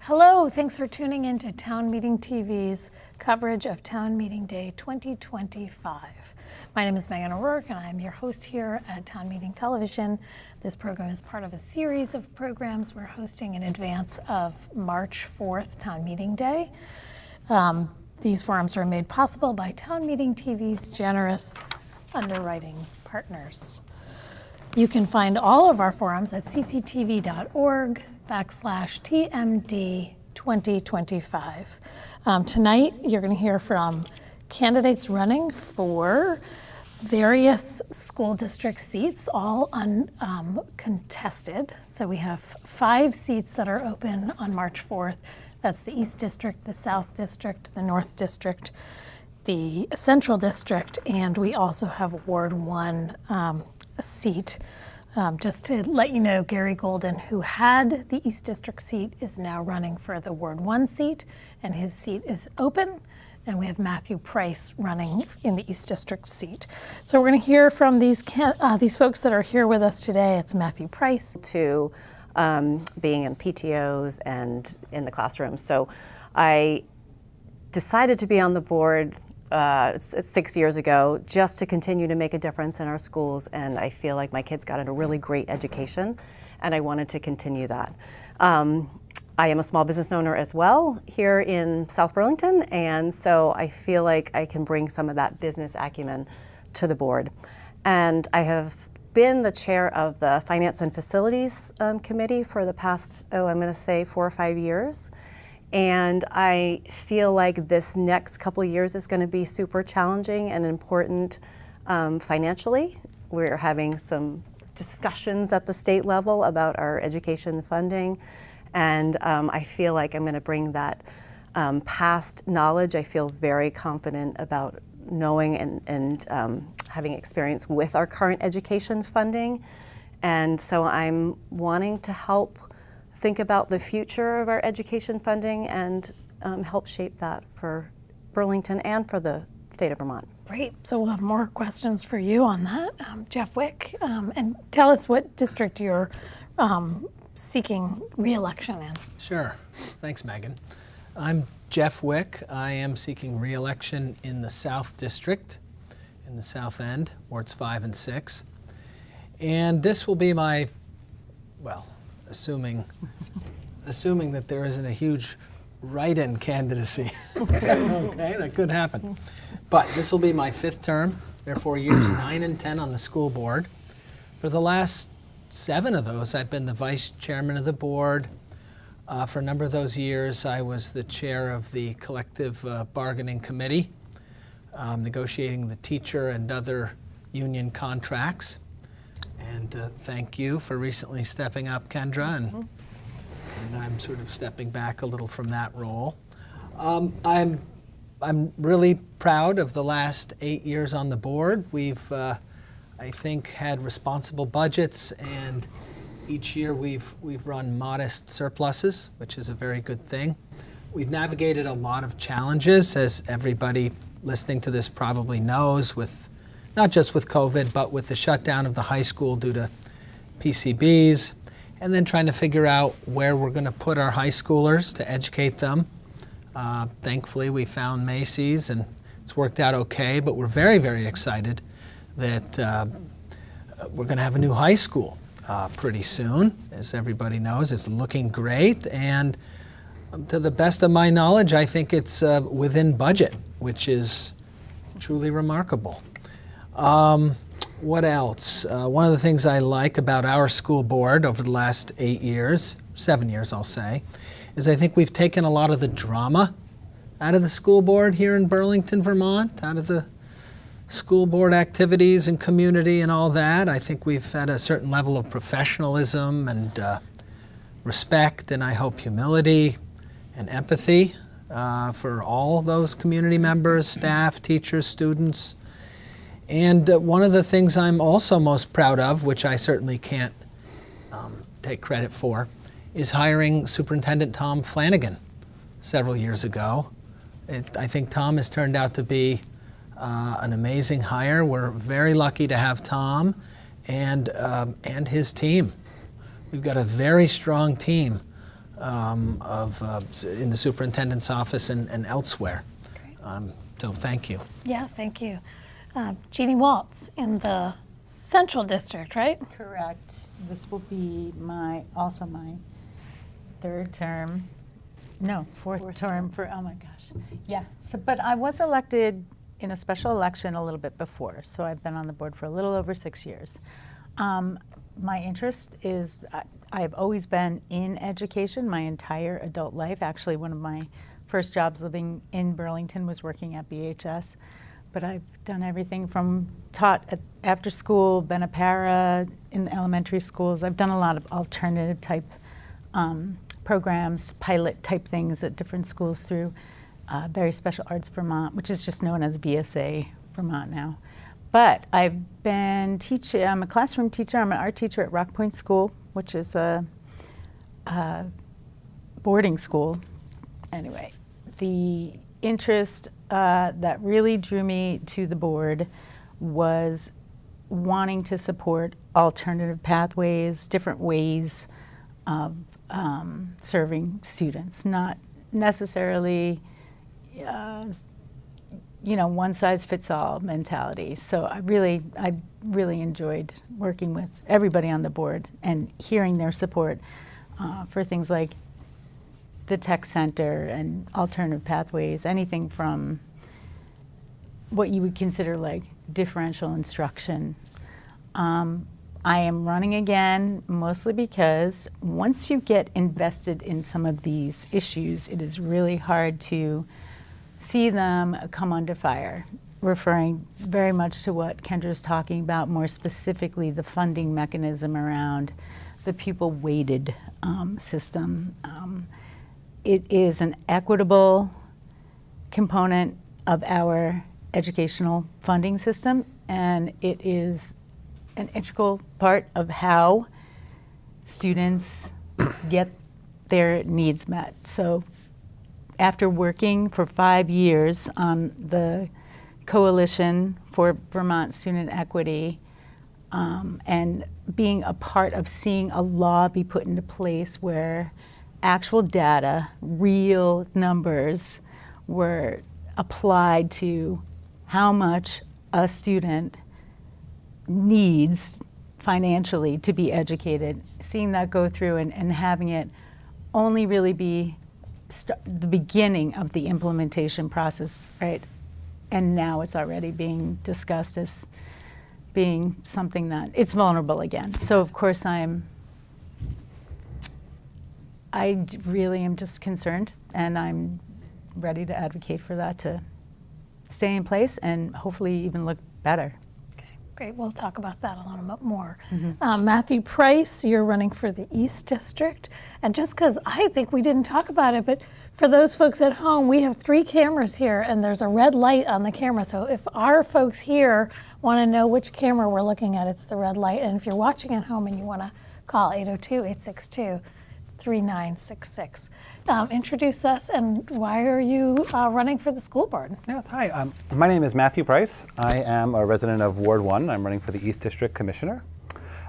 Hello, thanks for tuning in to Town Meeting TV's coverage of Town Meeting Day 2025. My name is Megan O'Rourke and I'm your host here at Town Meeting Television. This program is part of a series of programs we're hosting in advance of March 4th, Town Meeting Day. These forums are made possible by Town Meeting TV's generous underwriting partners. You can find all of our forums at cctv.org/TMD 2025. Tonight, you're going to hear from candidates running for various school district seats, all uncontested. So we have 5 seats that are open on March 4th. That's the East District, the South District, the North District, the Central District, and we also have Ward 1 seat. Just to let you know, Gary Golden, who had the East District seat, is now running for the Ward 1 seat, and his seat is open. And we have Matthew Price running in the East District seat. So we're going to hear from these folks that are here with us today. It's Matthew Price. To being in PTOs and in the classroom. So I decided to be on the board 6 years ago just to continue to make a difference in our schools, and I feel like my kids got a really great education and I wanted to continue that. I am a small business owner as well here in South Burlington, and so I feel like I can bring some of that business acumen to the board. And I have been the chair of the Finance and Facilities Committee for the past, I'm going to say 4 or 5 years. And I feel like this next couple of years is going to be super challenging and important financially. We're having some discussions at the state level about our education funding. And I feel like I'm going to bring that past knowledge. I feel very confident about knowing and having experience with our current education funding. And so I'm wanting to help think about the future of our education funding and help shape that for Burlington and for the state of Vermont. Great. So we'll have more questions for you on that. Jeff Wick, and tell us what district you're seeking re-election in. Sure. Thanks, Megan. I'm Jeff Wick. I am seeking re-election in the South District, in the South End, Wards 5 and 6. And this will be my, well, assuming that there isn't a huge write-in candidacy. Okay, that could happen. But this will be my 5th term, therefore years 9 and 10 on the school board. For the last 7 of those, I've been the vice chairman of the board. For a number of those years, I was the chair of the collective bargaining committee, negotiating the teacher and other union contracts. And thank you for recently stepping up, Kendra, and I'm sort of stepping back a little from that role. I'm really proud of the last 8 years on the board. We've, I think, had responsible budgets, and each year we've run modest surpluses, which is a very good thing. We've navigated a lot of challenges, as everybody listening to this probably knows, with not just with COVID, but with the shutdown of the high school due to PCBs, and then trying to figure out where we're going to put our high schoolers to educate them. Thankfully, we found Macy's, and it's worked out okay, but we're very, very excited that we're going to have a new high school pretty soon. As everybody knows, it's looking great, and to the best of my knowledge, I think it's within budget, which is truly remarkable. What else? One of the things I like about our school board over the last 7 years, I'll say, is I think we've taken a lot of the drama out of the school board here in Burlington, Vermont, out of the school board activities and community and all that. I think we've had a certain level of professionalism and respect, and I hope humility and empathy for all those community members, staff, teachers, students. And one of the things I'm also most proud of, which I certainly can't take credit for, is hiring Superintendent Tom Flanagan several years ago. I think Tom has turned out to be an amazing hire. We're very lucky to have Tom and his team. We've got a very strong team in the superintendent's office and elsewhere. So thank you. Yeah, thank you. Jeannie Waltz in the Central District, right? Correct. This will be also my third term. No, fourth term for, oh my gosh. Yeah, but I was elected in a special election a little bit before, so I've been on the board for a little over 6 years. My interest is, I've always been in education my entire adult life. Actually, one of my first jobs living in Burlington was working at BHS. But I've done everything from taught after school, been a para in the elementary schools. I've done a lot of alternative type programs, pilot type things at different schools through Very Special Arts Vermont, which is just known as BSA Vermont now. But I've been teaching, I'm a classroom teacher, I'm an art teacher at Rock Point School, which is a boarding school. Anyway, the interest that really drew me to the board was wanting to support alternative pathways, different ways of serving students, not necessarily one size fits all mentality. So I really enjoyed working with everybody on the board and hearing their support for things like the tech center and alternative pathways, anything from what you would consider like differential instruction. I am running again mostly because once you get invested in some of these issues, it is really hard to see them come under fire, referring very much to what Kendra's talking about, more specifically the funding mechanism around the pupil-weighted system. It is an equitable component of our educational funding system, and it is an integral part of how students get their needs met. So after working for 5 years on the Coalition for Vermont Student Equity, and being a part of seeing a law be put into place where actual data, real numbers were applied to how much a student needs financially to be educated, seeing that go through and having it only really be the beginning of the implementation process, right? And now it's already being discussed as being something that it's vulnerable again. So of course I really am just concerned, and I'm ready to advocate for that to stay in place and hopefully even look better. Okay, great. We'll talk about that a little bit more. Matthew Price, you're running for the East District. And just because I think we didn't talk about it, but for those folks at home, we have 3 cameras here, and there's a red light on the camera. So if our folks here want to know which camera we're looking at, it's the red light. And if you're watching at home and you want to call 802-862-3966. Introduce us, and why are you running for the school board? Yeah, hi, my name is Matthew Price. I am a resident of Ward 1. I'm running for the East District Commissioner.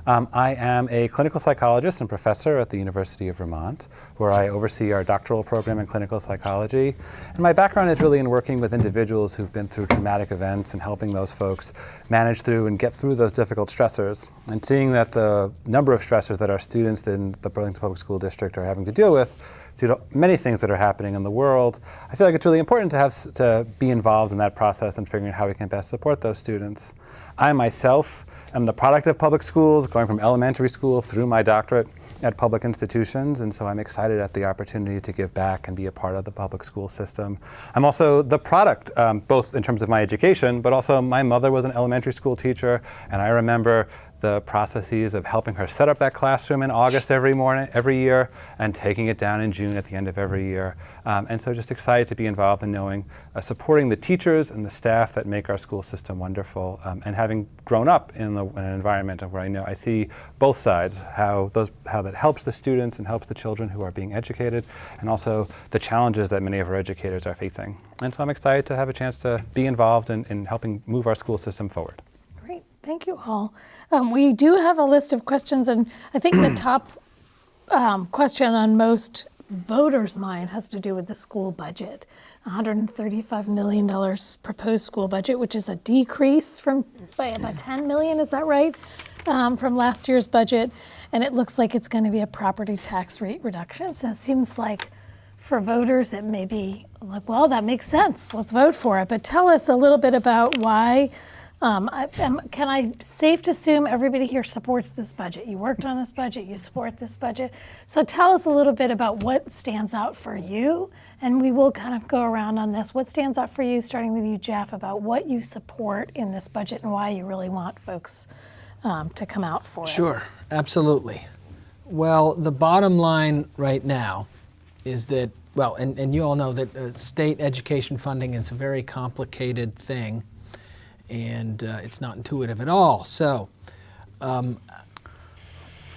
I am a clinical psychologist and professor at the University of Vermont, where I oversee our doctoral program in clinical psychology. And my background is really in working with individuals who've been through traumatic events and helping those folks manage through and get through those difficult stressors. And seeing that the number of stressors that our students in the Burlington Public School District are having to deal with due to many things that are happening in the world, I feel like it's really important to be involved in that process and figuring out how we can best support those students. I myself am the product of public schools, going from elementary school through my doctorate at public institutions, and so I'm excited at the opportunity to give back and be a part of the public school system. I'm also the product, both in terms of my education, but also my mother was an elementary school teacher, and I remember the processes of helping her set up that classroom in August every year, and taking it down in June at the end of every year. And so just excited to be involved in knowing, supporting the teachers and the staff that make our school system wonderful, and having grown up in an environment where I see both sides, how that helps the students and helps the children who are being educated, and also the challenges that many of our educators are facing. And so I'm excited to have a chance to be involved in helping move our school system forward. Great, thank you all. We do have a list of questions, and I think the top question on most voters' mind has to do with the school budget. $135 million proposed school budget, which is a decrease by about 10 million, is that right? From last year's budget. And it looks like it's going to be a property tax rate reduction. So it seems like for voters, it may be like, well, that makes sense. Let's vote for it. But tell us a little bit about why. Can I safe to assume everybody here supports this budget? You worked on this budget, you support this budget. So tell us a little bit about what stands out for you, and we will kind of go around on this. What stands out for you, starting with you, Jeff, about what you support in this budget and why you really want folks to come out for it? Sure, absolutely. Well, the bottom line right now is that, well, and you all know that state education funding is a very complicated thing, and it's not intuitive at all. So in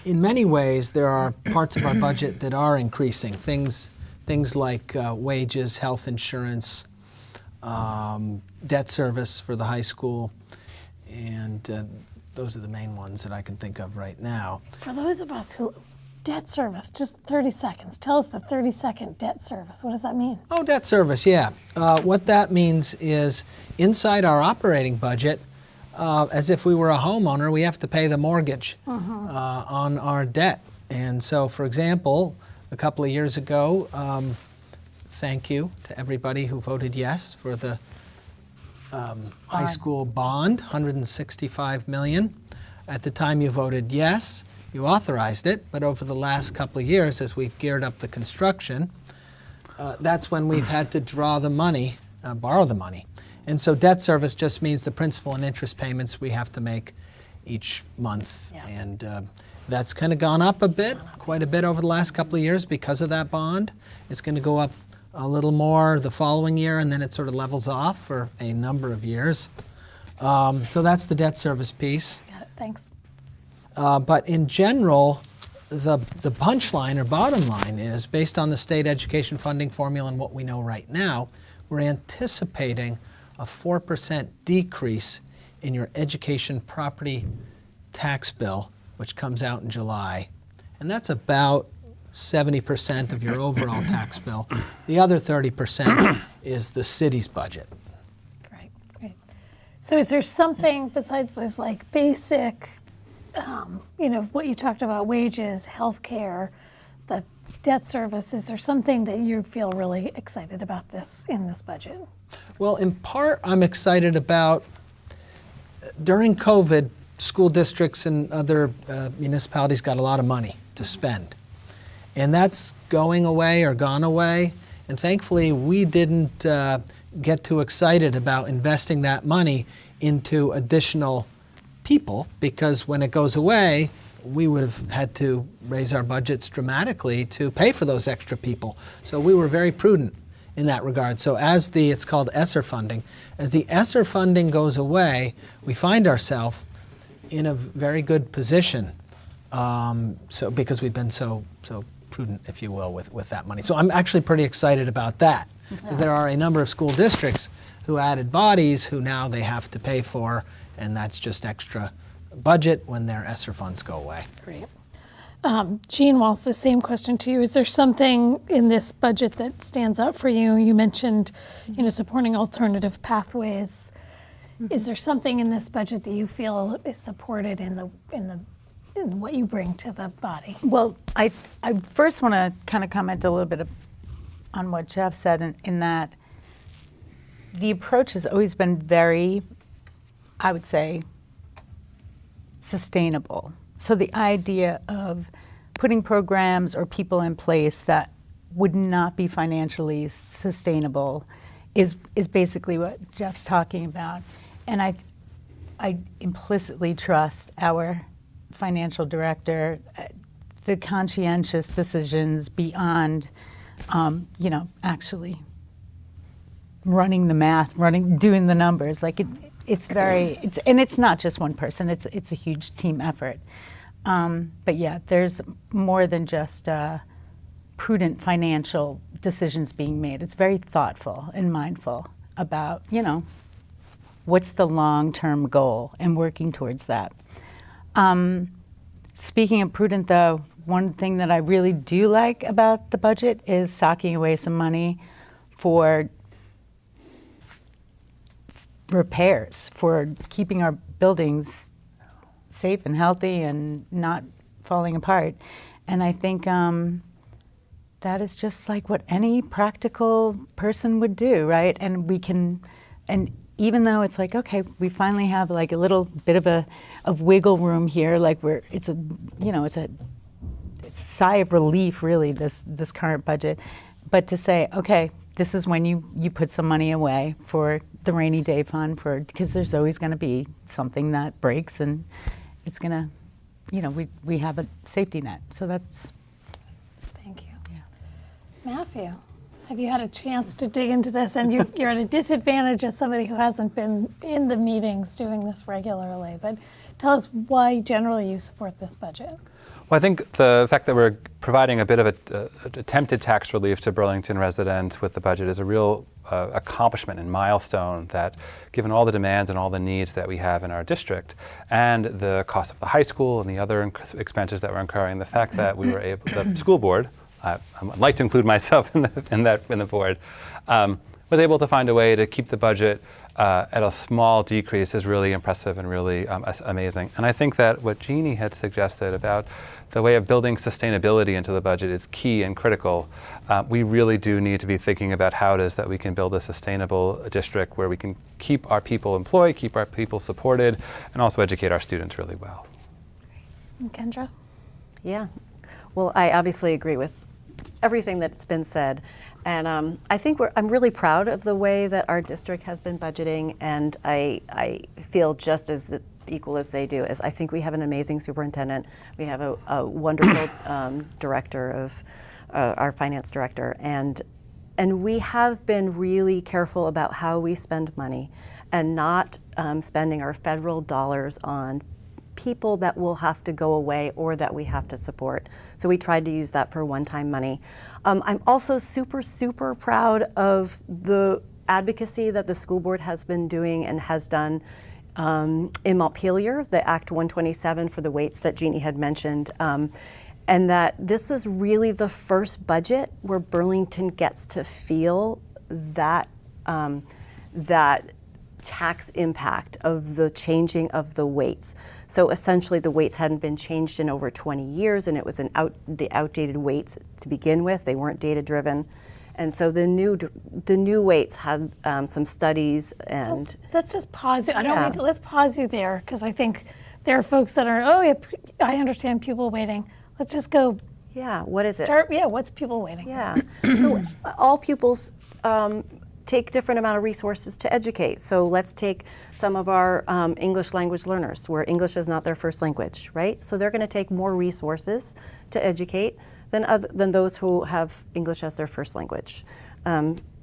many ways, there are parts of our budget that are increasing, things like wages, health insurance, debt service for the high school, and those are the main ones that I can think of right now. For those of us who, debt service, just 30 seconds. Tell us the 30-second debt service. What does that mean? Oh, debt service, yeah. What that means is inside our operating budget, as if we were a homeowner, we have to pay the mortgage on our debt. And so, for example, a couple of years ago, thank you to everybody who voted yes for the high school bond, $165 million. At the time you voted yes, you authorized it, but over the last couple of years, as we've geared up the construction, that's when we've had to draw the money, borrow the money. And so debt service just means the principal and interest payments we have to make each month. Yeah. And that's kind of gone up a bit, quite a bit over the last couple of years because of that bond. It's going to go up a little more the following year, and then it sort of levels off for a number of years. So that's the debt service piece. Got it. Thanks. But in general, the punchline or bottom line is, based on the state education funding formula and what we know right now, we're anticipating a 4% decrease in your education property tax bill, which comes out in July. And that's about 70% of your overall tax bill. The other 30% is the city's budget. Great, great. So is there something besides those like basic, what you talked about, wages, healthcare, the debt service, is there something that you feel really excited about in this budget? Well, in part, I'm excited about, during COVID, school districts and other municipalities got a lot of money to spend. And that's going away or gone away. And thankfully, we didn't get too excited about investing that money into additional people, because when it goes away, we would have had to raise our budgets dramatically to pay for those extra people. So we were very prudent in that regard. So as it's called ESSER funding, as the ESSER funding goes away, we find ourselves in a very good position. Because we've been so prudent, if you will, with that money. So I'm actually pretty excited about that, because there are a number of school districts who added bodies who now they have to pay for, and that's just extra budget when their ESSER funds go away. Great. Jean Walsh, the same question to you. Is there something in this budget that stands out for you? You mentioned, supporting alternative pathways. Is there something in this budget that you feel is supported in what you bring to the body? Well, I first want to kind of comment a little bit on what Jeff said, in that the approach has always been very, I would say, sustainable. So the idea of putting programs or people in place that would not be financially sustainable is basically what Jeff's talking about. And I implicitly trust our financial director, the conscientious decisions beyond, actually running the math, doing the numbers. Like it's not just one person. It's a huge team effort. But yeah, there's more than just prudent financial decisions being made. It's very thoughtful and mindful about, what's the long-term goal and working towards that. Speaking of prudent, though, one thing that I really do like about the budget is socking away some money for repairs, for keeping our buildings safe and healthy and not falling apart. And I think that is just like what any practical person would do, right? And we can, and even though it's like, okay, we finally have like a little bit of wiggle room here, like it's a sigh of relief, really, this current budget. But to say, okay, this is when you put some money away for the rainy day fund, because there's always going to be something that breaks, and it's going to, we have a safety net. So that's. Thank you. Yeah. Matthew, have you had a chance to dig into this? And you're at a disadvantage as somebody who hasn't been in the meetings doing this regularly. But tell us why generally you support this budget. Well, I think the fact that we're providing a bit of a attempted tax relief to Burlington residents with the budget is a real accomplishment and milestone that, given all the demands and all the needs that we have in our district and the cost of the high school and the other expenses that we're incurring, the fact that we were able, the school board, I'd like to include myself in the board, was able to find a way to keep the budget at a small decrease is really impressive and really amazing. And I think that what Jeannie had suggested about the way of building sustainability into the budget is key and critical. We really do need to be thinking about how it is that we can build a sustainable district where we can keep our people employed, keep our people supported, and also educate our students really well. And Kendra? Yeah. Well, I obviously agree with everything that's been said. And I think I'm really proud of the way that our district has been budgeting, and I feel just as equal as they do. As I think we have an amazing superintendent. We have a wonderful director of our finance director, and we have been really careful about how we spend money, and not spending our federal dollars on people that will have to go away or that we have to support. So we tried to use that for one-time money. I'm also super, super proud of the advocacy that the school board has been doing and has done in Montpelier, the Act 127 for the weights that Jeannie had mentioned, and that this was really the first budget where Burlington gets to feel that that tax impact of the changing of the weights. So essentially the weights hadn't been changed in over 20 years, and it was the outdated weights to begin with. They weren't data driven. And so the new weights had some studies and. So let's just pause you. I don't mean to, let's pause you there, because I think there are folks that are, oh yeah, I understand pupil weighting. Let's just go. Yeah, what is start, it? Yeah, what's pupil weighting? Yeah, so all pupils take different amount of resources to educate. So let's take some of our English language learners where English is not their first language, right? So they're going to take more resources to educate than those who have English as their first language.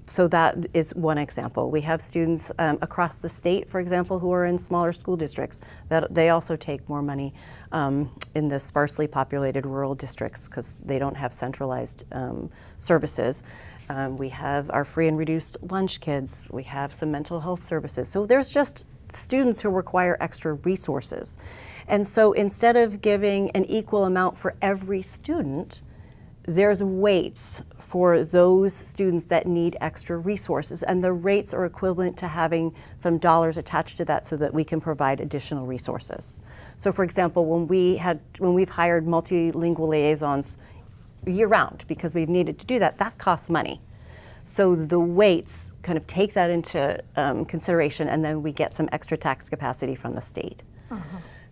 So that is one example. We have students across the state, for example, who are in smaller school districts, that they also take more money in the sparsely populated rural districts because they don't have centralized services. We have our free and reduced lunch kids. We have some mental health services. So there's just students who require extra resources. And so instead of giving an equal amount for every student, there's weights for those students that need extra resources. And the rates are equivalent to having some dollars attached to that so that we can provide additional resources. So for example, when we've hired multilingual liaisons year-round, because we've needed to do that, that costs money. So the weights kind of take that into consideration, and then we get some extra tax capacity from the state.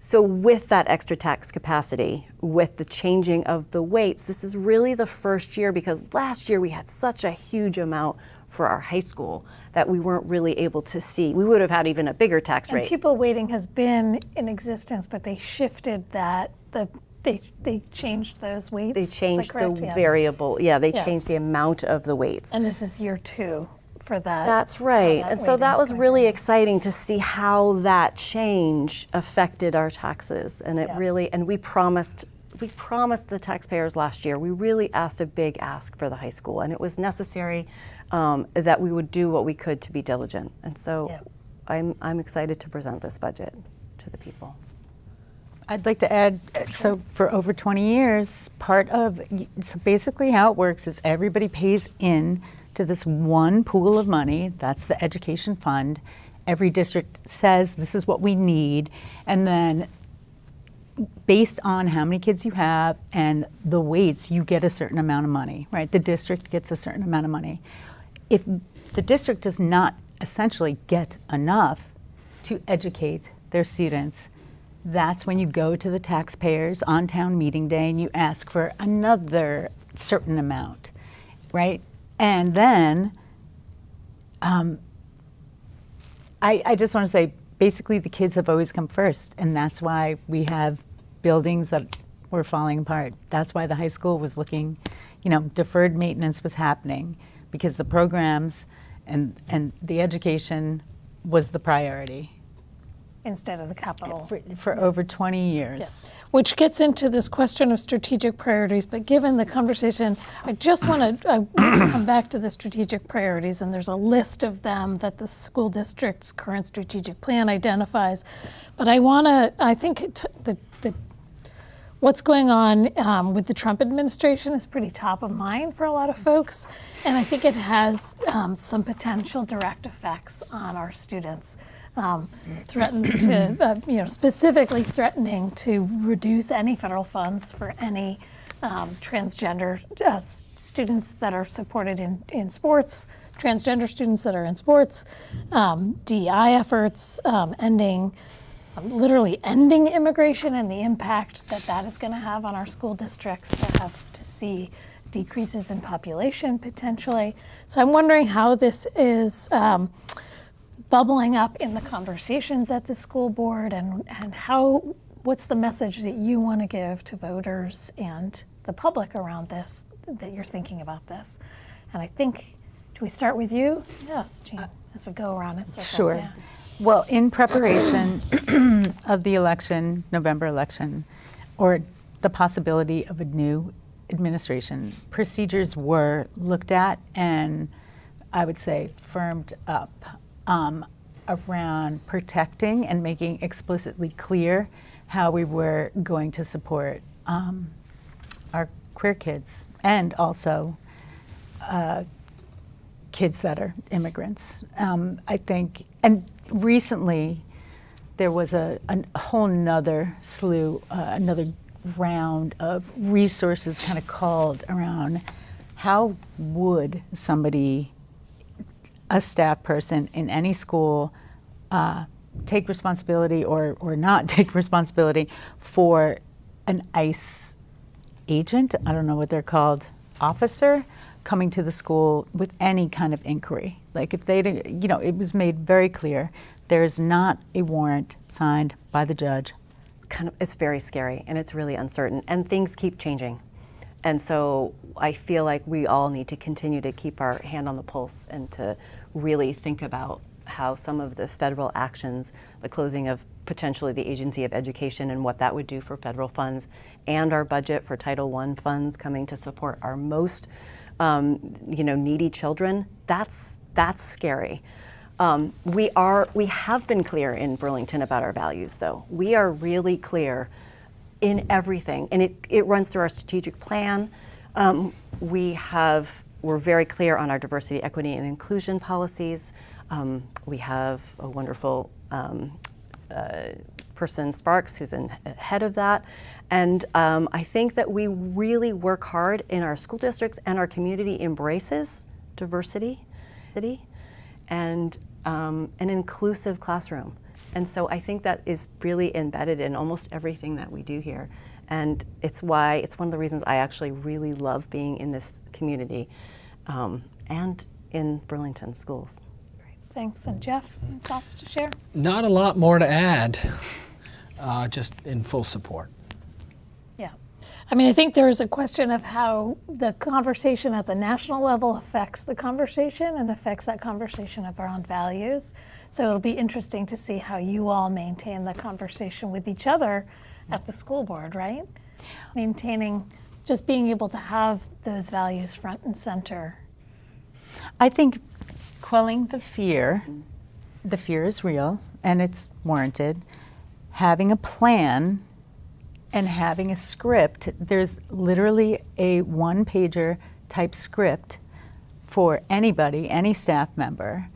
So with that extra tax capacity, with the changing of the weights, this is really the first year, because last year we had such a huge amount for our high school that we weren't really able to see. We would have had even a bigger tax rate. And pupil weighting has been in existence, but they shifted that. They changed those weights. They changed the variable. Yeah, they changed the amount of the weights. And this is year 2 for that. That's right. And so that was really exciting to see how that change affected our taxes. And it really, and we promised the taxpayers last year, we really asked a big ask for the high school, and it was necessary that we would do what we could to be diligent. And so I'm excited to present this budget to the people. I'd like to add, so for over 20 years, so basically how it works is everybody pays in to this one pool of money, that's the education fund. Every district says this is what we need, and then based on how many kids you have and the weights, you get a certain amount of money, right? The district gets a certain amount of money. If the district does not essentially get enough to educate their students, that's when you go to the taxpayers on town meeting day and you ask for another certain amount, right? And then I just want to say, basically the kids have always come first, and that's why we have buildings that were falling apart. That's why the high school was looking, deferred maintenance was happening, because the programs and the education was the priority. Instead of the capital. For over 20 years. Yeah. Which gets into this question of strategic priorities, but given the conversation, I want to come back to the strategic priorities, and there's a list of them that the school district's current strategic plan identifies. But I think what's going on with the Trump administration is pretty top of mind for a lot of folks, and I think it has some potential direct effects on our students. Threatens to, specifically threatening to reduce any federal funds for any transgender students that are supported in sports, transgender students that are in sports, DEI efforts, literally ending immigration and the impact that is going to have on our school districts to see decreases in population potentially. So I'm wondering how this is bubbling up in the conversations at the school board, and what's the message that you want to give to voters and the public around this, that you're thinking about this? And I think, do we start with you? Yes, Jean, as we go around in circles. Sure. Yeah. Well, in preparation of the election, November election, or the possibility of a new administration, procedures were looked at and, I would say, firmed up around protecting and making explicitly clear how we were going to support our queer kids, and also kids that are immigrants. I think, and recently there was a whole nother slew, another round of resources kind of called around how would somebody, a staff person in any school, take responsibility or not take responsibility for an ICE agent, I don't know what they're called, officer, coming to the school with any kind of inquiry. Like if they, it was made very clear, there is not a warrant signed by the judge. It's very scary, and it's really uncertain, and things keep changing. And so I feel like we all need to continue to keep our hand on the pulse and to really think about how some of the federal actions, the closing of potentially the Agency of Education and what that would do for federal funds, and our budget for Title I funds coming to support our most needy children, that's scary. We have been clear in Burlington about our values, though. We are really clear in everything, and it runs through our strategic plan. We're very clear on our diversity, equity, and inclusion policies. We have a wonderful person, Sparks, who's head of that. And I think that we really work hard in our school districts, and our community embraces diversity and an inclusive classroom. And so I think that is really embedded in almost everything that we do here. And it's one of the reasons I actually really love being in this community and in Burlington schools. Thanks. And Jeff, any thoughts to share? Not a lot more to add, just in full support. Yeah. I mean, I think there is a question of how the conversation at the national level affects the conversation and affects that conversation around values. So it'll be interesting to see how you all maintain the conversation with each other at the school board, right? Maintaining, just being able to have those values front and center. I think quelling the fear is real and it's warranted. Having a plan and having a script. There's literally a one-pager type script for anybody, any staff member,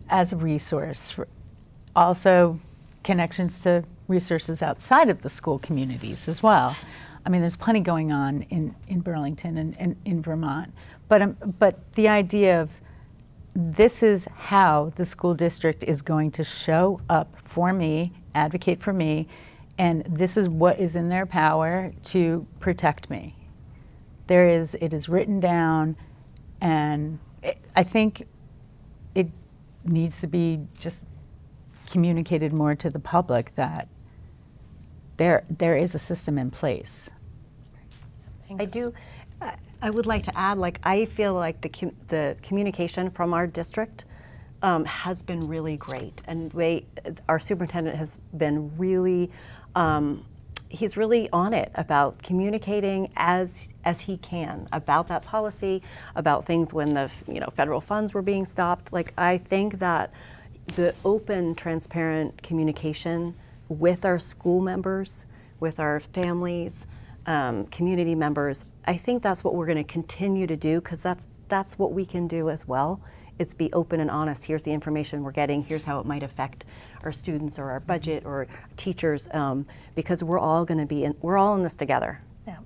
as a resource. Also, connections to resources outside of the school communities as well. I mean, there's plenty going on in Burlington and in Vermont. But the idea of this is how the school district is going to show up for me, advocate for me, and this is what is in their power to protect me. It is written down, and I think it needs to be just communicated more to the public that there is a system in place. Thanks. I would like to add, like, I feel like the communication from our district has been really great, and our superintendent has been really, he's really on it about communicating as he can about that policy, about things when the federal funds were being stopped. Like, I think that the open, transparent communication with our school members, with our families, community members, I think that's what we're going to continue to do, because that's what we can do as well, is be open and honest. Here's the information we're getting. Here's how it might affect our students or our budget or teachers, because we're all in this together. Yeah,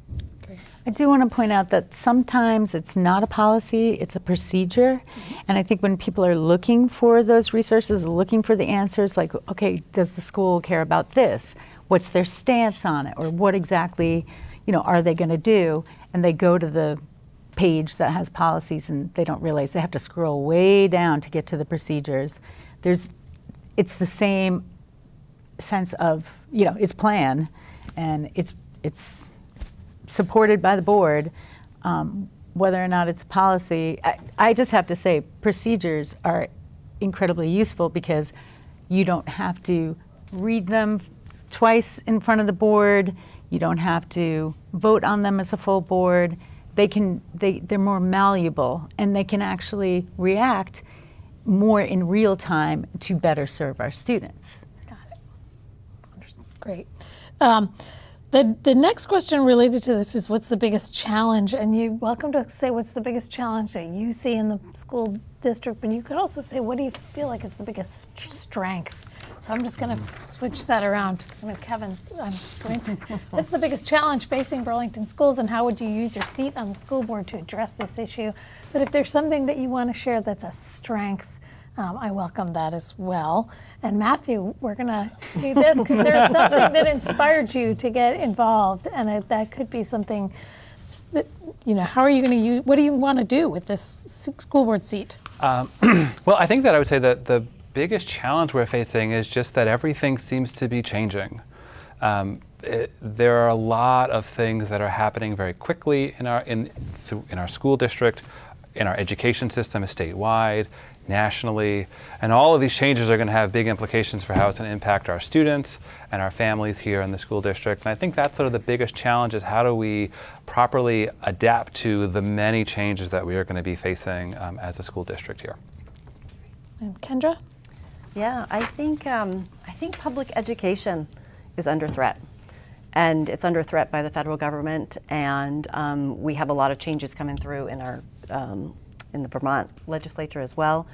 great. I do want to point out that sometimes it's not a policy, it's a procedure. And I think when people are looking for those resources, looking for the answers, like, okay, does the school care about this? What's their stance on it? Or what exactly, are they going to do? And they go to the page that has policies and they don't realize they have to scroll way down to get to the procedures. It's the same sense of, it's plan, and it's supported by the board, whether or not it's policy. I just have to say procedures are incredibly useful because you don't have to read them twice in front of the board. You don't have to vote on them as a full board. They're more malleable, and they can actually react more in real time to better serve our students. Got it. Great. The next question related to this is, what's the biggest challenge? And you're welcome to say what's the biggest challenge that you see in the school district, but you could also say, what do you feel like is the biggest strength? So I'm just going to switch that around. Kevin's switch. What's the biggest challenge facing Burlington schools, and how would you use your seat on the school board to address this issue? But if there's something that you want to share that's a strength, I welcome that as well. And Matthew, we're going to do this because there's something that inspired you to get involved, and that could be something that, how are you going to use, what do you want to do with this school board seat? Well, I think that I would say that the biggest challenge we're facing is just that everything seems to be changing. There are a lot of things that are happening very quickly in our school district, in our education system statewide, nationally, and all of these changes are going to have big implications for how it's going to impact our students and our families here in the school district. And I think that's sort of the biggest challenge, is how do we properly adapt to the many changes that we are going to be facing as a school district here. And Kendra? Yeah, I think public education is under threat, and it's under threat by the federal government. And we have a lot of changes coming through in our in the Vermont legislature as well.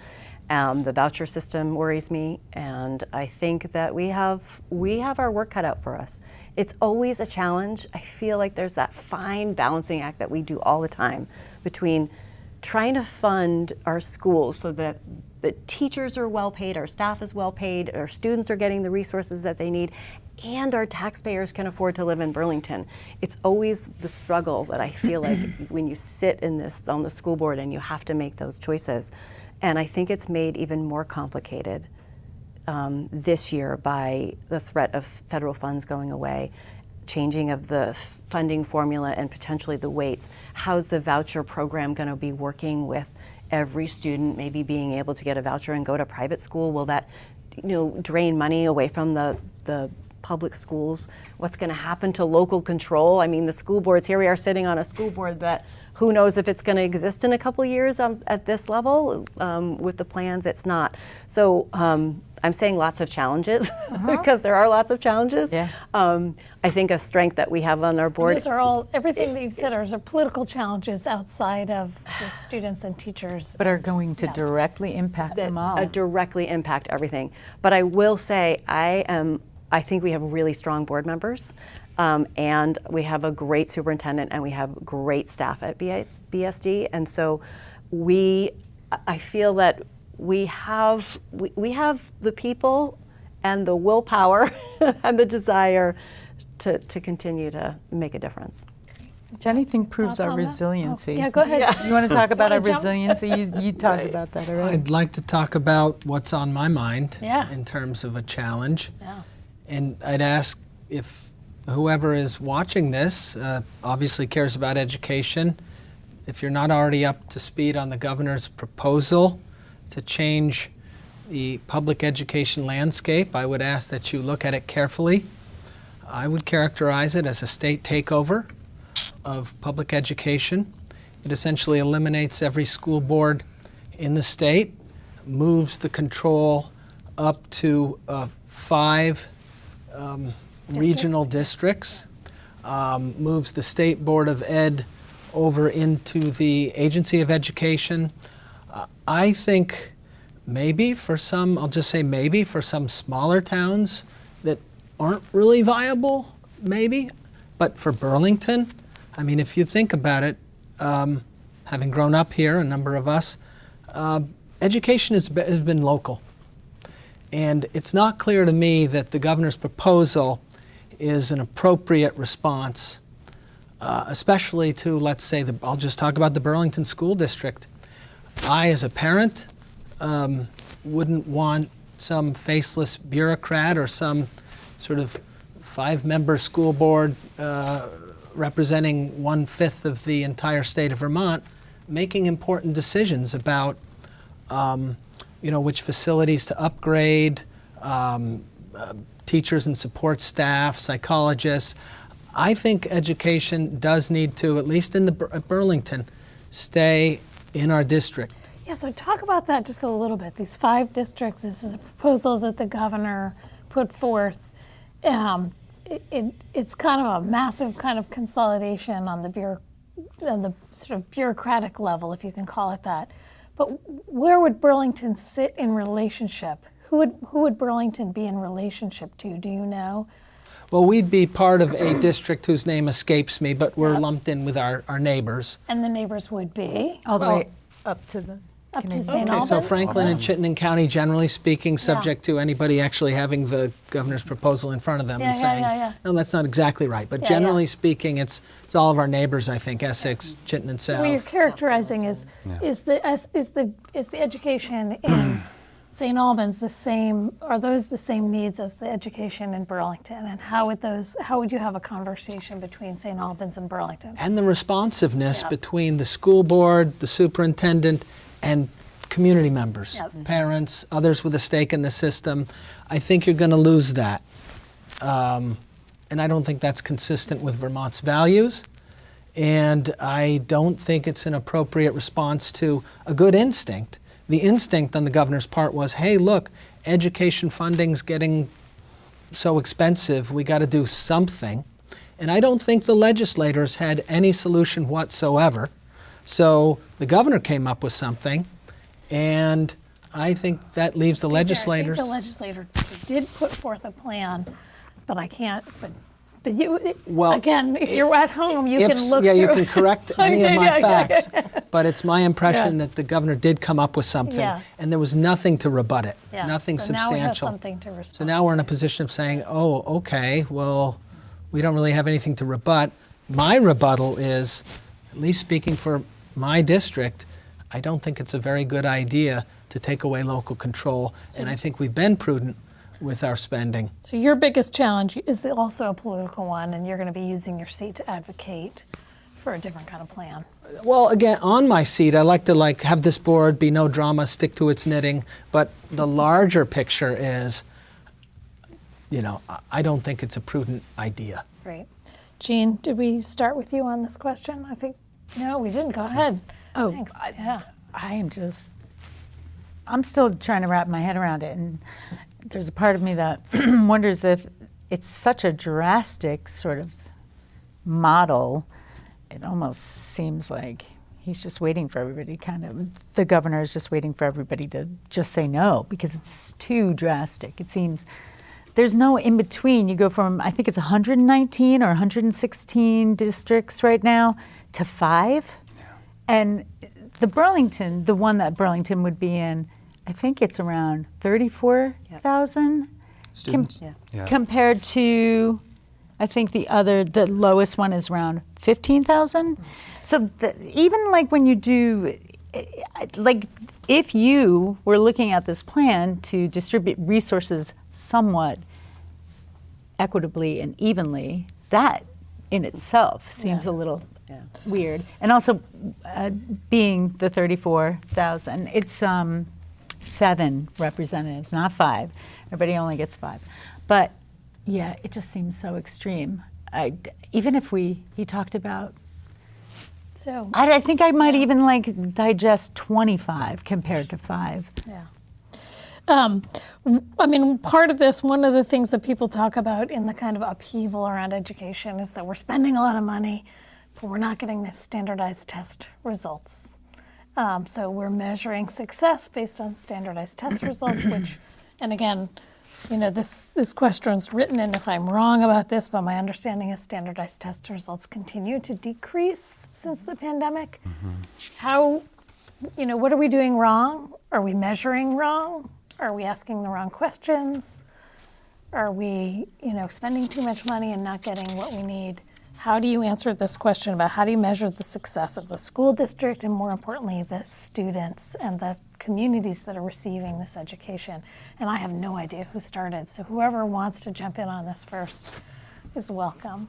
The voucher system worries me, and I think that we have our work cut out for us. It's always a challenge. I feel like there's that fine balancing act that we do all the time between trying to fund our schools so that the teachers are well paid, our staff is well paid, our students are getting the resources that they need, and our taxpayers can afford to live in Burlington. It's always the struggle that I feel like when you sit on the school board and you have to make those choices. And I think it's made even more complicated this year by the threat of federal funds going away, changing of the funding formula and potentially the weights. How's the voucher program going to be working with every student maybe being able to get a voucher and go to private school? Will that drain money away from the public schools, what's going to happen to local control. I mean, the school boards, here we are sitting on a school board that who knows if it's going to exist in a couple years at this level. With the plans, it's not. So I'm saying lots of challenges because there are lots of challenges. Yeah. I think a strength that we have on our board. Those are all, everything that you've said are political challenges outside of the students and teachers. But are going to directly impact them all. Directly impact everything. But I will say, I think we have really strong board members, and we have a great superintendent, and we have great staff at BSD, and so I feel that we have the people and the willpower and the desire to continue to make a difference. Which anything proves Thoughts our on this? resiliency. Oh, yeah, go ahead. You want to talk about our Wanna jump? resiliency? You talked about that already. I'd like to talk about what's on my mind Yeah. in terms of a challenge. Yeah. And I'd ask if whoever is watching this obviously cares about education. If you're not already up to speed on the governor's proposal to change the public education landscape, I would ask that you look at it carefully. I would characterize it as a state takeover of public education. It essentially eliminates every school board in the state, moves the control up to 5 regional districts, moves the State Board of Ed over into the Agency of Education. I think maybe for some, I'll just say maybe for some smaller towns that aren't really viable, maybe, but for Burlington, I mean, if you think about it, having grown up here, a number of us, education has been local. And it's not clear to me that the governor's proposal is an appropriate response, especially to, let's say, I'll just talk about the Burlington School District. I, as a parent, wouldn't want some faceless bureaucrat or some sort of 5-member school board representing 1/5 of the entire state of Vermont making important decisions about which facilities to upgrade, teachers and support staff, psychologists. I think education does need to, at least in Burlington, stay in our district. Yeah, so talk about that just a little bit. These 5 districts, this is a proposal that the governor put forth. It's kind of a massive kind of consolidation on the sort of bureaucratic level, if you can call it that. But where would Burlington sit in relationship? Who would Burlington be in relationship to? Do you know? Well, we'd be part of a district whose name escapes me, but we're lumped in with our neighbors. And the neighbors would be? All the way up to the Up to Canadian St. border. Albans? So Franklin and Chittenden County, generally speaking, subject to anybody actually having the governor's proposal in front of them and saying, no, that's not exactly right. But generally speaking, it's all of our neighbors, I think, Essex, Chittenden South. So what you're characterizing is the education in St. Albans the same? Are those the same needs as the education in Burlington? And how would you have a conversation between St. Albans and Burlington? And the responsiveness between the school board, the superintendent, and community members, parents, others with a stake in the system. I think you're going to lose that. And I don't think that's consistent with Vermont's values. And I don't think it's an appropriate response to a good instinct. The instinct on the governor's part was, hey, look, education funding's getting so expensive, we got to do something. And I don't think the legislators had any solution whatsoever. So the governor came up with something, and I think that leaves the legislators. I think the legislator did put forth a plan, but I can't. But you, Well, again, if you're at home, you can look. Yeah, through. you can correct any of my facts. But it's my impression Yeah. that the governor did come up with something, Yeah. and there was nothing to rebut it, Yeah, nothing so substantial. now we have something to respond. So now we're in a position of saying, oh, okay, well, we don't really have anything to rebut. My rebuttal is, at least speaking for my district, I don't think it's a very good idea to take away local control, and I think we've been prudent with our spending. So your biggest challenge is also a political one, and you're going to be using your seat to advocate for a different kind of plan. Well, again, on my seat, I like to have this board be no drama, stick to its knitting, but the larger picture is I don't think it's a prudent idea. Great. Jean, did we start with you on this question? I think, no, we didn't. Go ahead. Oh, Thanks. Yeah. I'm still trying to wrap my head around it, and there's a part of me that wonders if it's such a drastic sort of model. It almost seems like he's just waiting for everybody, the governor is just waiting for everybody to just say no, because it's too drastic. It seems there's no in between. You go from, I think it's 119 or 116 districts right now to 5. And the one that Burlington would be in, I think it's around 34,000 Students? Yeah. compared to, I think the lowest one is around 15,000. So even like when you do, like if you were looking at this plan to distribute resources somewhat equitably and evenly, that in itself seems a little weird. And also being the 34,000, it's 7 representatives, not 5. Everybody only gets 5. But yeah, it just seems so extreme. Even if he talked about, So, I think I might even like digest 25 compared to 5. yeah. I mean, part of this, one of the things that people talk about in the kind of upheaval around education is that we're spending a lot of money, but we're not getting the standardized test results. So we're measuring success based on standardized test results, which, and again, this question is written, and if I'm wrong about this, but my understanding is standardized test results continue to decrease since the pandemic. How, what are we doing wrong? Are we measuring wrong? Are we asking the wrong questions? Are we, spending too much money and not getting what we need? How do you answer this question about how do you measure the success of the school district and, more importantly, the students and the communities that are receiving this education? And I have no idea who started, so whoever wants to jump in on this first is welcome.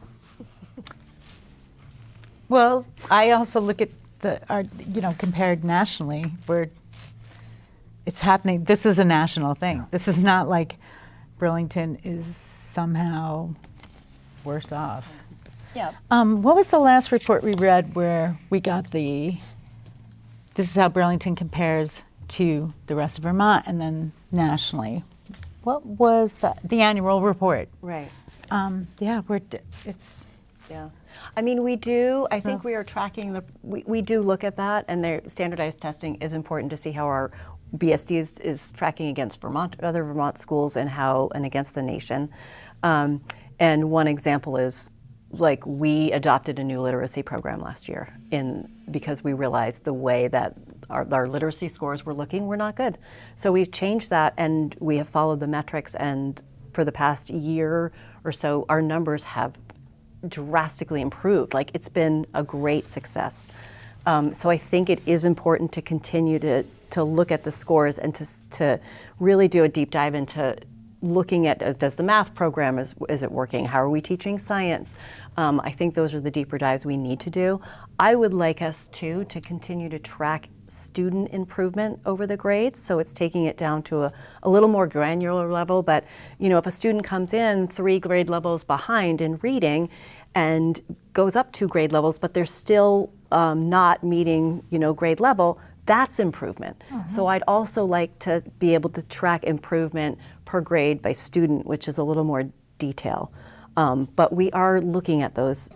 Well, I also look at compared nationally, where it's happening. This is a national thing. This is not like Burlington is somehow worse off. Yeah. What was the last report we read where we got this is how Burlington compares to the rest of Vermont and then nationally? What was the annual report? Right. Yeah, Yeah. I mean, I think we are tracking we do look at that, and their standardized testing is important to see how our BSD is tracking against other Vermont schools and against the nation. And one example is, like, we adopted a new literacy program last year because we realized the way that our literacy scores were not good. So we've changed that, and we have followed the metrics, and for the past year or so, our numbers have drastically improved. Like, it's been a great success. So I think it is important to continue to look at the scores and to really do a deep dive into looking at, does the math program, is it working? How are we teaching science? I think those are the deeper dives we need to do. I would like us to continue to track student improvement over the grades, so it's taking it down to a little more granular level. But if a student comes in 3 grade levels behind in reading and goes up 2 grade levels, but they're still not meeting grade level, that's improvement. So I'd also like to be able to track improvement per grade by student, which is a little more detail. But we are looking at those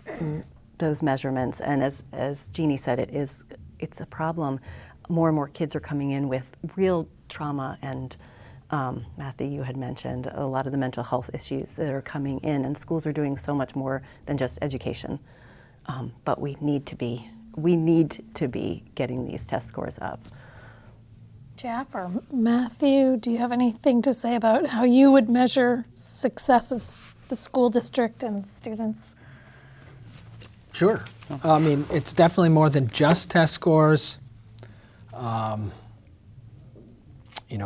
measurements, and as Jeannie said, it's a problem. More and more kids are coming in with real trauma, and Matthew, you had mentioned a lot of the mental health issues that are coming in, and schools are doing so much more than just education. But we need to be getting these test scores up. Jeff or Matthew, do you have anything to say about how you would measure success of the school district and students? Sure. I mean, it's definitely more than just test scores.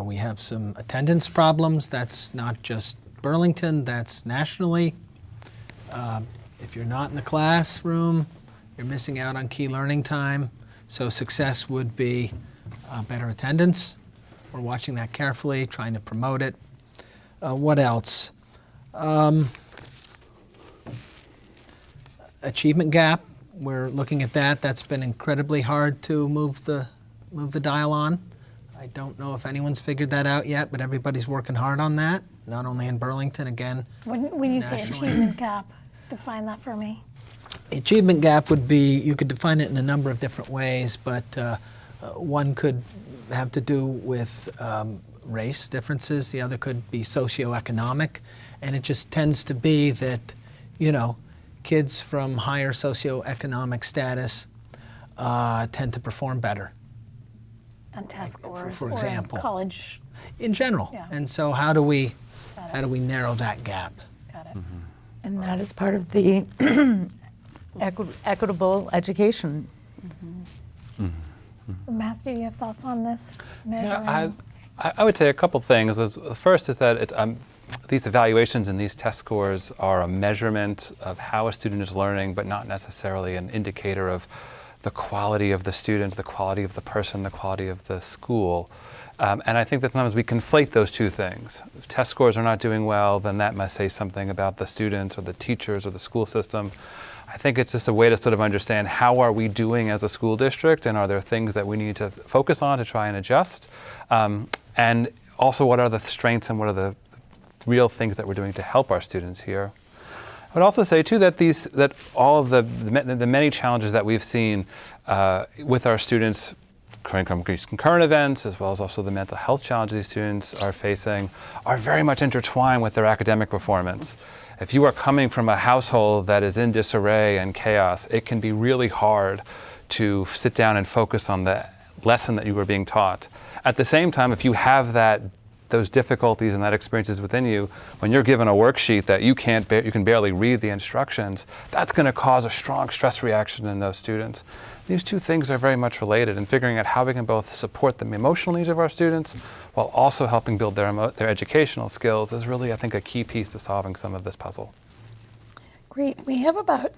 We have some attendance problems. That's not just Burlington, that's nationally. If you're not in the classroom, you're missing out on key learning time. So success would be better attendance. We're watching that carefully, trying to promote it. What else? Achievement gap, we're looking at that. That's been incredibly hard to move the dial on. I don't know if anyone's figured that out yet, but everybody's working hard on that, not only in Burlington, again. When you say nationally. achievement gap, define that for me. Achievement gap would be, you could define it in a number of different ways, but one could have to do with race differences, the other could be socioeconomic, and it just tends to be that, kids from higher socioeconomic status tend to perform better. On test scores for or example. in college. In general. Yeah. And so how do we narrow that gap? Got it. And that is part of the equitable education. Matthew, do you have thoughts on this measuring? Yeah, I would say a couple things. The first is that these evaluations and these test scores are a measurement of how a student is learning, but not necessarily an indicator of the quality of the student, the quality of the person, the quality of the school. And I think that sometimes we conflate those two things. If test scores are not doing well, then that must say something about the students or the teachers or the school system. I think it's just a way to sort of understand how are we doing as a school district, and are there things that we need to focus on to try and adjust? And also, what are the strengths and what are the real things that we're doing to help our students here? I would also say too that all of the many challenges that we've seen with our students, current events, as well as also the mental health challenges these students are facing, are very much intertwined with their academic performance. If you are coming from a household that is in disarray and chaos, it can be really hard to sit down and focus on the lesson that you were being taught. At the same time, if you have those difficulties and that experiences within you, when you're given a worksheet that you can barely read the instructions, that's going to cause a strong stress reaction in those students. These two things are very much related, and figuring out how we can both support the emotional needs of our students while also helping build their educational skills is really, I think, a key piece to solving some of this puzzle. Great. We have about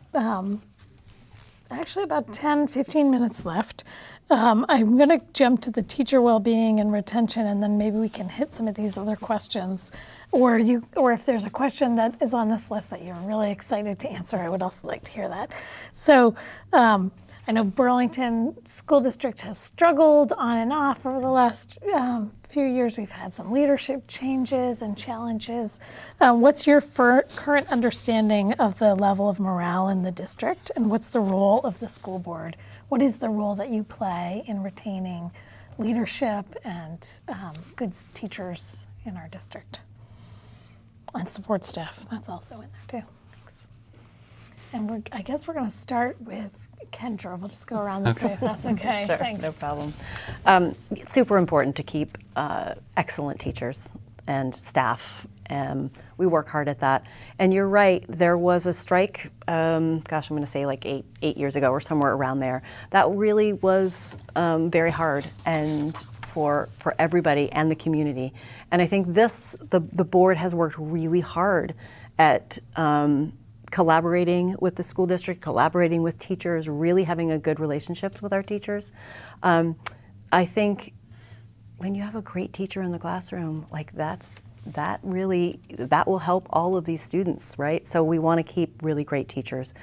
10, 15 minutes left. I'm going to jump to the teacher well-being and retention, and then maybe we can hit some of these other questions. Or if there's a question that is on this list that you're really excited to answer, I would also like to hear that. So I know Burlington School District has struggled on and off over the last few years. We've had some leadership changes and challenges. What's your current understanding of the level of morale in the district, and what's the role of the school board? What is the role that you play in retaining leadership and good teachers in our district? And support staff, that's also in there too. Thanks. And I guess we're going to start with Kendra. We'll just go around this way if that's okay. Sure, Thanks. no problem. It's super important to keep excellent teachers and staff. We work hard at that. And you're right, there was a strike, I'm going to say like eight years ago or somewhere around there. That really was very hard and for everybody and the community. And I think the board has worked really hard at collaborating with the school district, collaborating with teachers, really having a good relationships with our teachers. I think when you have a great teacher in the classroom, like that will help all of these students, right? So we want to keep really great teachers.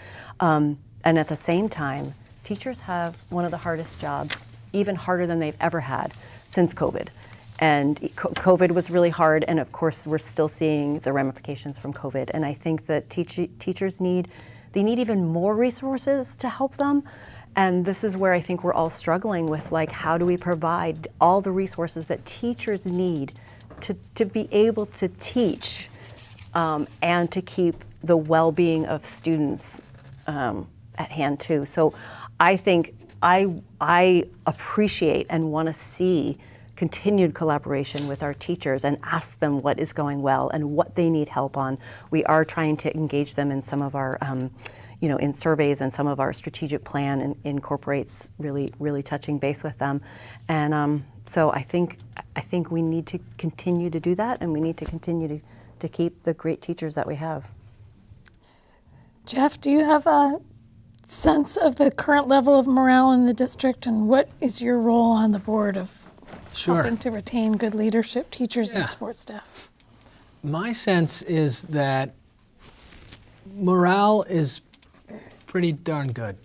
And at the same time, teachers have one of the hardest jobs, even harder than they've ever had since COVID. And COVID was really hard, and of course we're still seeing the ramifications from COVID. And I think that teachers need even more resources to help them. And this is where I think we're all struggling with, like, how do we provide all the resources that teachers need to be able to teach and to keep the well-being of students at hand too. So I think I appreciate and want to see continued collaboration with our teachers and ask them what is going well and what they need help on. We are trying to engage them in some of our, in surveys, and some of our strategic plan incorporates really touching base with them. And so I think we need to continue to do that, and we need to continue to keep the great teachers that we have. Jeff, do you have a sense of the current level of morale in the district, and what is your role on the board of Sure. helping to retain good leadership, teachers, Yeah. and support staff? My sense is that morale is pretty darn good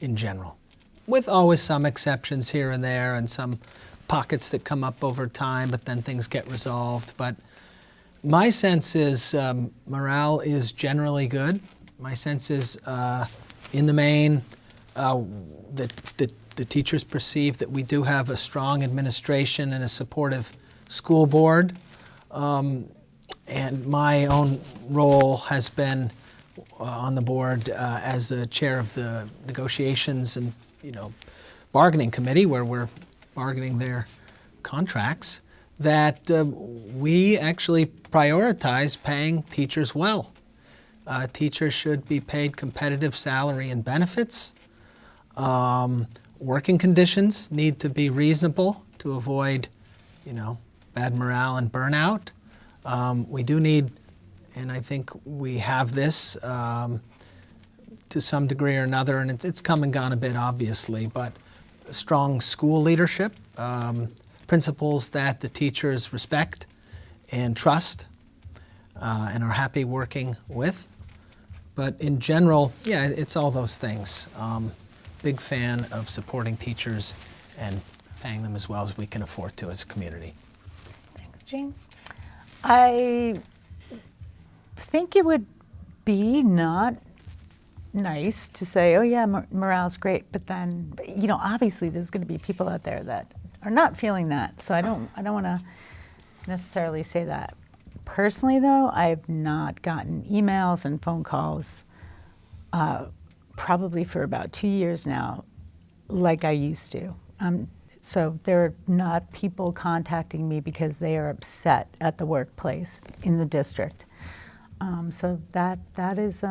in general, with always some exceptions here and there and some pockets that come up over time, but then things get resolved. But my sense is morale is generally good. My sense is, in the main, that the teachers perceive that we do have a strong administration and a supportive school board. And my own role has been on the board as the chair of the negotiations and bargaining committee, where we're bargaining their contracts, that we actually prioritize paying teachers well. Teachers should be paid competitive salary and benefits. Working conditions need to be reasonable to avoid, bad morale and burnout. We do need, and I think we have this to some degree or another, and it's come and gone a bit, obviously, but strong school leadership, principles that the teachers respect and trust and are happy working with. But in general, yeah, it's all those things. Big fan of supporting teachers and paying them as well as we can afford to as a community. Thanks, Jean. I think it would be not nice to say, oh yeah, morale's great, but then, obviously there's going to be people out there that are not feeling that. So I don't want to necessarily say that. Personally, though, I've not gotten emails and phone calls probably for about 2 years now, like I used to. So there are not people contacting me because they are upset at the workplace in the district. So that's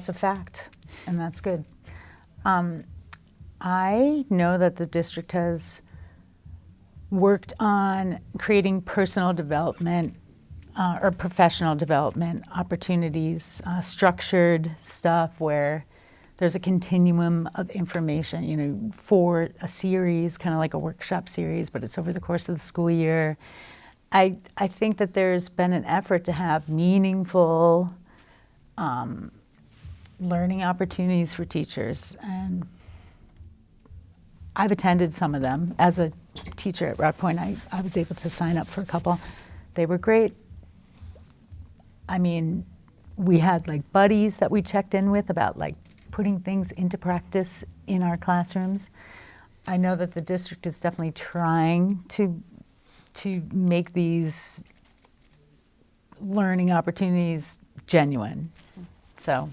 a fact, and that's good. I know that the district has worked on creating personal development or professional development opportunities, structured stuff where there's a continuum of information, for a series, kind of like a workshop series, but it's over the course of the school year. I think that there's been an effort to have meaningful learning opportunities for teachers, and I've attended some of them. As a teacher at Rock Point, I was able to sign up for a couple. They were great. I mean, we had like buddies that we checked in with about like putting things into practice in our classrooms. I know that the district is definitely trying to make these learning opportunities genuine. So,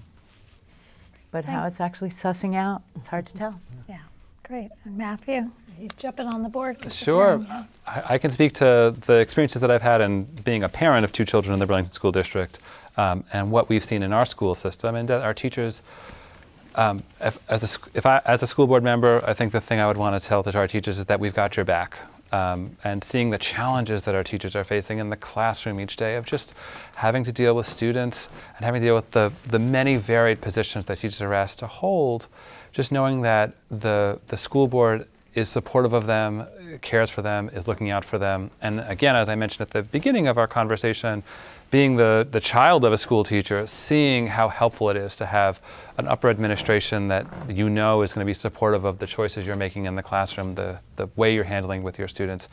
but how Thanks. it's actually sussing out, it's hard to tell. Yeah, great. And Matthew, are you jumping on the board? 'Cause Sure. you're parent, I can speak to the experiences that I've had in being a parent of 2 children in the Burlington School District and what we've seen in our school system, and that our teachers, as a school board member, I think the thing I would want to tell to our teachers is that we've got your back. And seeing the challenges that our teachers are facing in the classroom each day of just having to deal with students and having to deal with the many varied positions that teachers are asked to hold, just knowing that the school board is supportive of them, cares for them, is looking out for them. And again, as I mentioned at the beginning of our conversation, being the child of a school teacher, seeing how helpful it is to have an upper administration that is going to be supportive of the choices you're making in the classroom, the way you're handling with your students,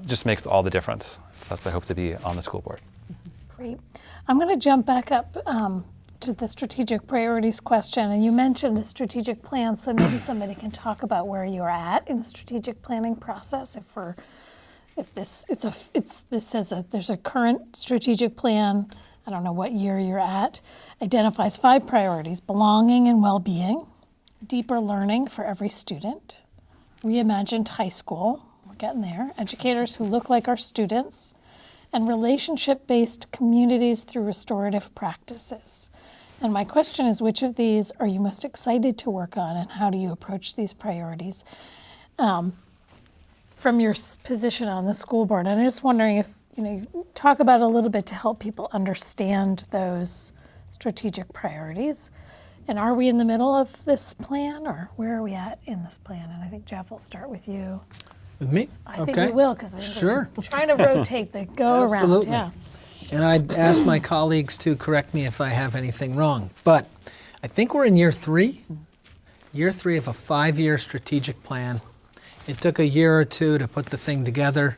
just makes all the difference. So that's what I hope to be on the school board. Great. I'm going to jump back up to the strategic priorities question, and you mentioned the strategic plan, so maybe somebody can talk about where you're at in the strategic planning process. There's a current strategic plan. I don't know what year you're at. Identifies 5 priorities: belonging and well-being, deeper learning for every student, reimagined high school, we're getting there, educators who look like our students, and relationship-based communities through restorative practices. And my question is, which of these are you most excited to work on, and how do you approach these priorities from your position on the school board? And I'm just wondering if you talk about it a little bit to help people understand those strategic priorities. And are we in the middle of this plan, or where are we at in this plan? And I think Jeff will start with you. With me? I think we will, because I think Sure. we're trying to rotate the go around. Absolutely. Yeah. And I'd ask my colleagues to correct me if I have anything wrong. But I think we're in year 3 of a 5-year strategic plan. It took a year or 2 to put the thing together.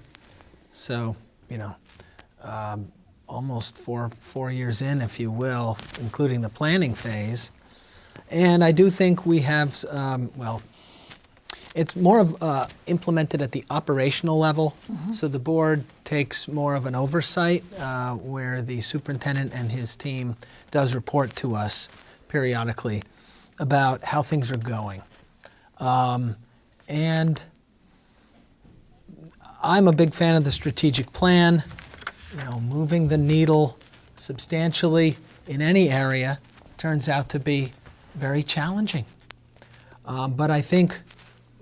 So, almost four years in, if you will, including the planning phase. And I do think we have, it's more of implemented at the operational level. So the board takes more of an oversight where the superintendent and his team does report to us periodically about how things are going. And I'm a big fan of the strategic plan. Moving the needle substantially in any area turns out to be very challenging. But I think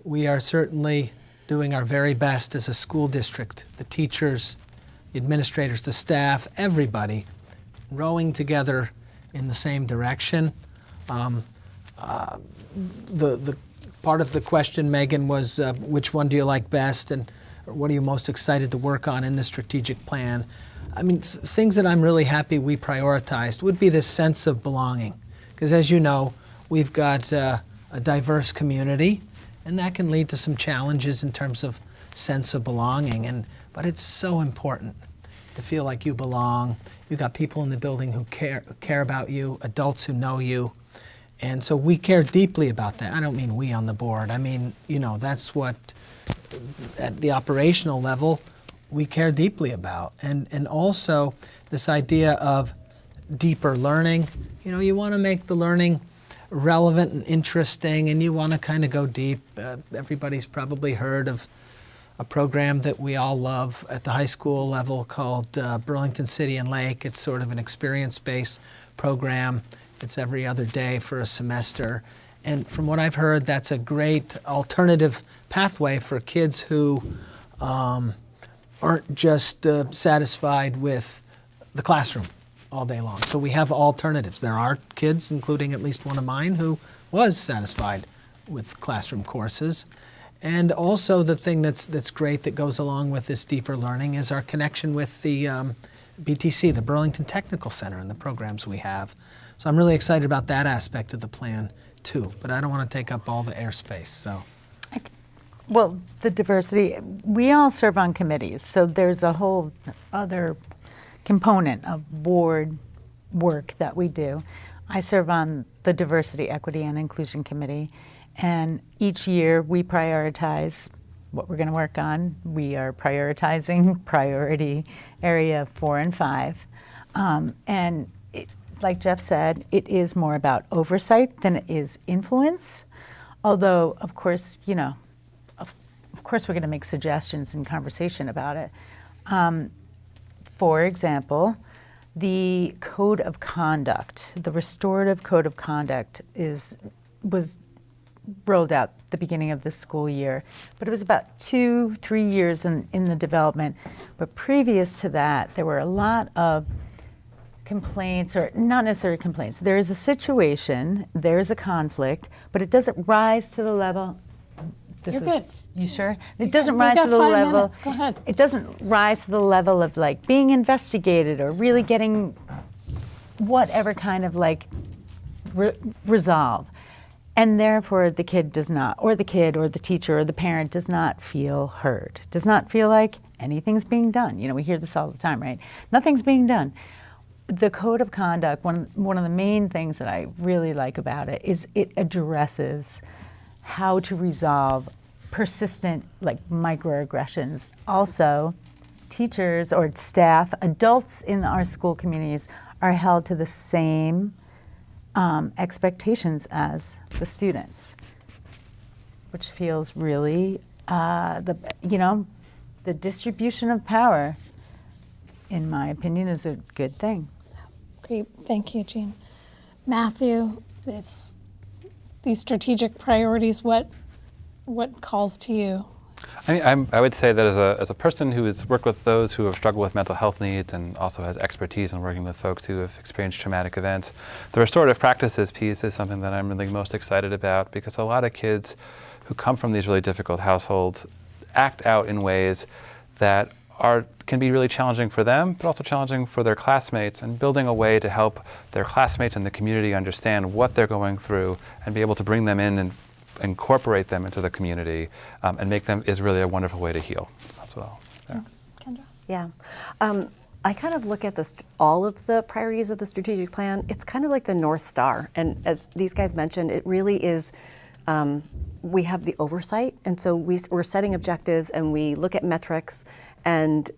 we are certainly doing our very best as a school district, the teachers, the administrators, the staff, everybody rowing together in the same direction. The part of the question, Megan, was which one do you like best and what are you most excited to work on in the strategic plan? I mean, things that I'm really happy we prioritized would be this sense of belonging. Because as you know, we've got a diverse community, and that can lead to some challenges in terms of sense of belonging. But it's so important to feel like you belong. You've got people in the building who care about you, adults who know you. And so we care deeply about that. I don't mean we on the board. I mean, that's what, at the operational level, we care deeply about. And also this idea of deeper learning. You want to make the learning relevant and interesting, and you want to kind of go deep. Everybody's probably heard of a program that we all love at the high school level called Burlington City and Lake. It's sort of an experience-based program. It's every other day for a semester. And from what I've heard, that's a great alternative pathway for kids who aren't just satisfied with the classroom all day long. So we have alternatives. There are kids, including at least one of mine, who was satisfied with classroom courses. And also the thing that's great that goes along with this deeper learning is our connection with the BTC, the Burlington Technical Center, and the programs we have. So I'm really excited about that aspect of the plan too, but I don't want to take up all the airspace, so. Well, the diversity, we all serve on committees, so there's a whole other component of board work that we do. I serve on the Diversity, Equity, and Inclusion Committee, and each year we prioritize what we're going to work on. We are prioritizing priority area 4 and 5, and like Jeff said, it is more about oversight than it is influence, although, of course, of course we're going to make suggestions and conversation about it. For example, the code of conduct, the restorative code of conduct was rolled out at the beginning of this school year, but it was about 2-3 years in the development. But previous to that, there were a lot of complaints, or not necessarily complaints. There is a situation, there is a conflict, but it doesn't rise to the level. You're good. You sure? It doesn't rise to the level. 5 minutes. Go ahead. It doesn't rise to the level of like being investigated or really getting whatever kind of like resolve. And therefore the kid does not, or the kid or the teacher or the parent does not feel heard, does not feel like anything's being done. We hear this all the time, right? Nothing's being done. The code of conduct, one of the main things that I really like about it is it addresses how to resolve persistent like microaggressions. Also, teachers or staff, adults in our school communities are held to the same expectations as the students, which feels really, the distribution of power, in my opinion, is a good thing. Great, thank you, Jean. Matthew, these strategic priorities, what calls to you? I would say that as a person who has worked with those who have struggled with mental health needs and also has expertise in working with folks who have experienced traumatic events, the restorative practices piece is something that I'm really most excited about, because a lot of kids who come from these really difficult households act out in ways that can be really challenging for them, but also challenging for their classmates, and building a way to help their classmates and the community understand what they're going through and be able to bring them in and incorporate them into the community and make them is really a wonderful way to heal. So that's what I'll. Yeah. Thanks, Kendra. Yeah. I kind of look at all of the priorities of the strategic plan. It's kind of like the North Star. And as these guys mentioned, it really is, we have the oversight. And so we're setting objectives and we look at metrics, and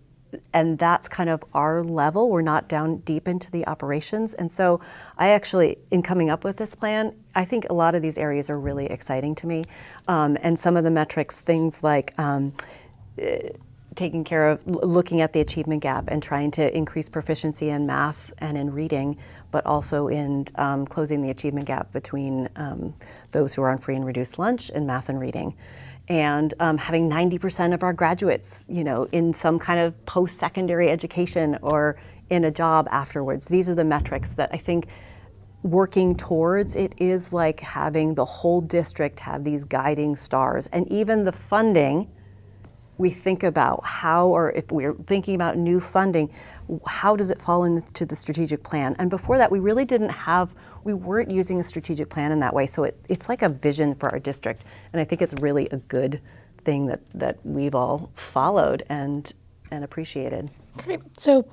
that's kind of our level. We're not down deep into the operations. And so I actually, in coming up with this plan, I think a lot of these areas are really exciting to me. And some of the metrics, things like taking care of, looking at the achievement gap and trying to increase proficiency in math and in reading, but also in closing the achievement gap between those who are on free and reduced lunch in math and reading. And having 90% of our graduates, in some kind of post-secondary education or in a job afterwards. These are the metrics that I think working towards it is like having the whole district have these guiding stars. And even the funding, we think about how, or if we're thinking about new funding, how does it fall into the strategic plan? And before that, we weren't using a strategic plan in that way. So it's like a vision for our district. And I think it's really a good thing that we've all followed and appreciated. Great. So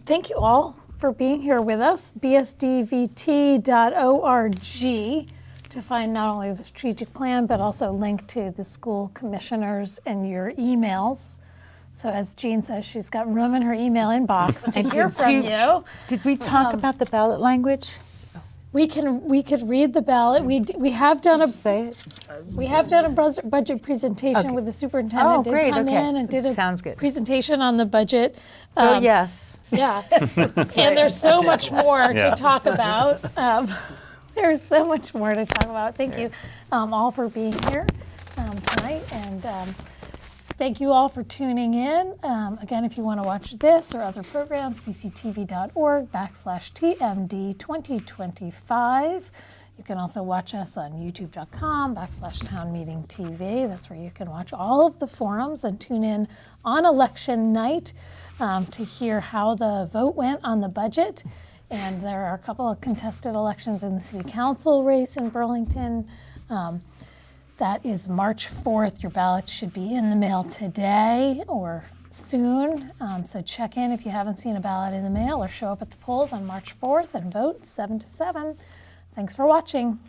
thank you all for being here with us. bsdvt.org to find not only the strategic plan, but also link to the school commissioners and your emails. So as Jean says, she's got room in her email inbox to hear from you. Did we talk about the ballot language? We could read the ballot. We have done a Say it. budget presentation with the superintendent. Oh, great, Did come okay. in and did a Sounds good. presentation on the budget. Yes. Yeah, and there's so much more Yeah. to talk about. There's so much more to talk about. Thank you all for being here tonight, and thank you all for tuning in. Again, if you want to watch this or other programs, cctv.org/TMD2025. You can also watch us on youtube.com/townmeetingtv. That's where you can watch all of the forums and tune in on election night to hear how the vote went on the budget. And there are a couple of contested elections in the city council race in Burlington. That is March 4th. Your ballots should be in the mail today or soon. So check in if you haven't seen a ballot in the mail, or show up at the polls on March 4th and vote 7 to 7. Thanks for watching.